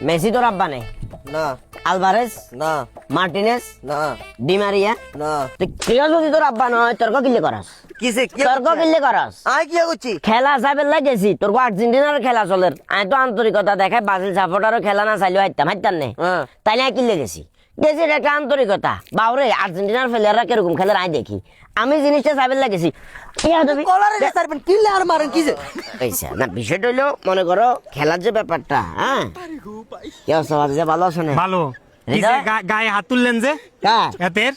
Messi তোর আব্বা নেই? না আলভারেজ? না মার্টিনেজ? না ডিমারিয়া? না কেউ যদি তোর আব্বা নয় তর্ক কিল্লে করাস? কিসে কি তর্ক কিল্লে করাস? আই কি করছি খেলা চাইবে লাগেছি তোর আর্জেন্টিনার খেলা চলের আমি তো আন্তরিকতা দেখায় ব্রাজিল সাপোর্টারও খেলা না চাইলেও হাইতাম নেই হ্যাঁ। তাইলে আমি কিল্লে গেছি গেছি এটা একটা আন্তরিকতা বাউরে আর্জেন্টিনার প্লেয়াররা কিরকম খেলে আমি দেখি আমি জিনিসটা চাইবে লাগেছি কলারে সারবেন কিলে আর মারেন কিসে না বিষয়টা হইলো মনে করো খেলার যে ব্যাপারটা হ্যাঁ কি অবস্থা বাজে ভালো আছো না? ভালো এই যে হৃদয়? গায়ে হাত তুললেন যে কার? এতের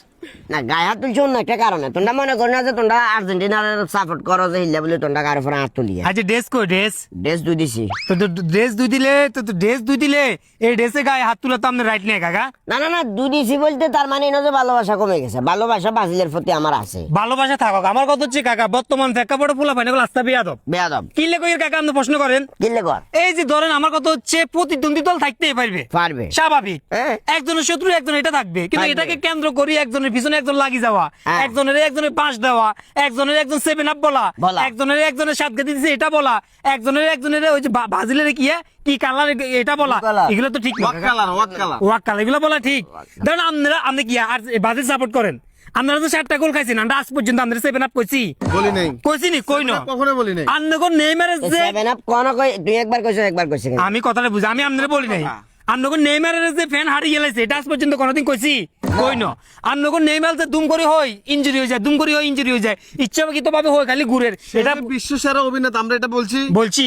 না গায়ে হাত তুলছো অন্য একটা কারণে তোমরা মনে করো না যে তোমরা আর্জেন্টিনার সাপোর্ট করো যে হিল্লা বলে তোমরা কারো ফোন হাত তুলিয়া আজ ড্রেস কই ড্রেস ড্রেস দুই দিছি তো ড্রেস দুই দিলে তো ড্রেস দুই দিলে এই ড্রেসে গায়ে হাত তুলা তো আপনার রাইট নেই কাকা না না না দুই দিছি বলতে তার মানে এনে যে ভালোবাসা কমে গেছে ভালোবাসা ব্রাজিলের প্রতি আমার আছে ভালোবাসা থাকক আমার কথা হচ্ছে কাকা বর্তমান প্রেক্ষাপটে ফুলা পাই না আস্তা বিয়াদব বেয়াদব কিলে কই কাকা আপনি প্রশ্ন করেন কিনলে কর এই যে ধরেন আমার কথা হচ্ছে প্রতিদ্বন্দ্বী দল থাকতেই পারবে পারবে স্বাভাবিক হ্যাঁ। একজনের শত্রু একজন এটা থাকবে কিন্তু থাকবে। এটাকে কেন্দ্র করি একজনের পিছনে একজন লাগি যাওয়া হ্যাঁ। একজনের পাশ দেওয়া একজন 7 আপ বলা বলা। একজনের সাত গাদি দিছে এটা বলা একজনের ওই যে বাজিলের কি কালার এটা বলা কালার? এগুলো তো ঠিক না ওয়াক কালার এগুলো বলা ঠিক ধরেন আপনি কি আর বাজিল সাপোর্ট করেন আপনারা তো 7টা গোল খাইছেন আমরা আজ পর্যন্ত আপনাদের 7 আপ কইছি বলি নাই কইছি নি কই না কখনো বলি নাই আপনি কোন নেইমারের যে 7 আপ কোন কই দুই একবার কইছো একবার কইছে কেন? আমি কথাটা বুঝি আমি আপনারা বলি নাই আপনাকে নেইমারের যে ফ্যান হারিয়ে গেছে এটা আজ পর্যন্ত কোনোদিন কইছি কই না আপনাকে নেইমার যে দুম করে হয় ইনজুরি হয়ে যায় দুম করে হয় ইনজুরি হয়ে যায় ইচ্ছাকৃত ভাবে হয় খালি ঘুরের এটা এটা বিশ্ব সেরা অভিনেতা আমরা এটা বলছি বলছি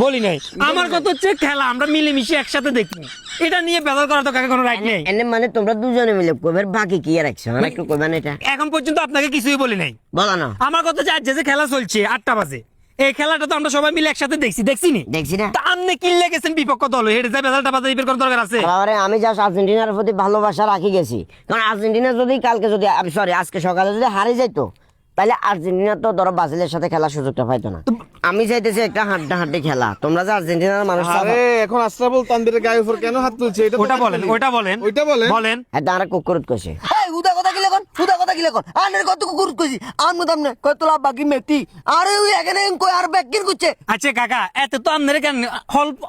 বলি নাই আমার কথা হচ্ছে খেলা আমরা মিলেমিশে একসাথে দেখি এটা নিয়ে বেজার করা তো কাকে কোনো রাইট নেই এনে মানে তোমরা দুজনে মিলে কইবার বাকি কি রাখছো আর একটু কইবেন এটা এখন পর্যন্ত আপনাকে কিছুই বলি নাই বলো না আমার কথা হচ্ছে আজ যে খেলা চলছে 8টা বাজে এই খেলাটা তো আমরা সবাই মিলে একসাথে দেখছি নি দেখছি না তা আপনি কিনলে গেছেন বিপক্ষ দল হেঁটে যায় বেজালটা বাজার বের করার দরকার আছে আরে আমি জাস্ট আর্জেন্টিনার প্রতি ভালোবাসা রাখি গেছি কারণ আর্জেন্টিনা যদি কালকে যদি সরি আজকে সকালে যদি হারে যাইতো তাহলে আর্জেন্টিনা তো ধরো ব্রাজিলের সাথে খেলার সুযোগটা পাইতো না আমি চাইতেছি একটা হাড্ডাহাড্ডি খেলা তোমরা যে আর্জেন্টিনার মানুষ আরে এখন আশরাফুল তানভীরের গায়ের উপর কেন হাত তুলছে এটা তো ওটা বলেন জানি। ওইটা বলেন ওইটা বলেন বলেন এটা আর কুকুরত কইছে এই উদা কথা কিলে কোন উদা কথা কিলে কোন আনের কত কুকুর কইছি আমনে তামনে কয় তোলা বাকি মেতি আরে ওই এখানে কই আর ব্যাকির করছে আচ্ছা কাকা এত তো আপনারা কেন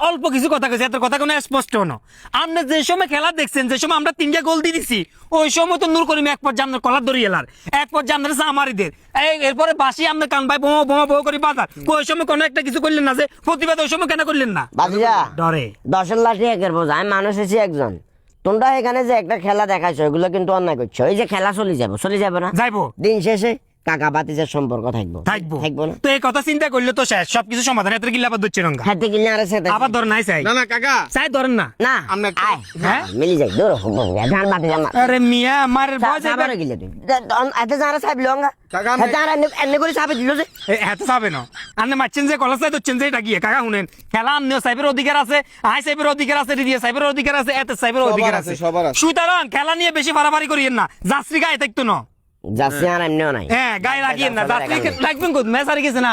অল্প কিছু কথা কইছে এত কথা কোনো স্পষ্ট হনো আপনি যে সময় খেলা দেখছেন যে সময় আমরা 3টা গোল দিয়ে দিছি ওই সময় তো নূর করিম এক পর জান্নার কলার ধরে এলার এক পর জান্নার আমারিদের এই এরপরে বাসি আপনি কান ভাই বোমা বোমা বউ করে বাজার ওই সময় কোনো একটা কিছু করলেন না যে প্রতিবাদ ওই সময় কেন করলেন না বাজিরা ডরে দশের লাঠি একের বোঝা আমি মানুষ আছি একজন তোমরা এখানে যে একটা খেলা দেখাইছো এগুলো কিন্তু অন্যায় করছো এই যে খেলা চলে যাবে না যাইবো দিন শেষে কাকা বাতিজের সম্পর্ক থাকবো থাকবো না তো এই কথা চিন্তা করলে তো শেষ সবকিছু সমাধান এত গিল্লা আবার ধরছে রঙ্গা হাতে গিলে আর সাথে আবার ধর নাই চাই না না কাকা চাই ধরেন না না আমরা একটা- আয় হ্যাঁ? মিলি যাই দূর ধান বাতি জামা আরে মিয়া আমার বয়স সাবারে গিলে তুই এতে যারা সাহেব লঙ্গা কাকা, আমি- এতে আর এনে করে সাহেব দিল যে এত চাবে না আপনি মারছেন যে কলেজ চাই ধরছেন যে এটা গিয়ে কাকা শুনেন খেলা আপনিও সাইবের অধিকার আছে আই সাইবের অধিকার আছে রিদিয়া সাইবের অধিকার আছে এত সাইবের অধিকার আছে সবার আছে। সুতরাং খেলা নিয়ে বেশি বাড়াবাড়ি করিয়েন না যাত্রী গায়ে থাকতো না যাচ্ছি আর এমনিও নাই হ্যাঁ গায়ে লাগিয়েন না যাত্রী লাগবেন কোথায় ম্যাচ হারিয়ে গেছে না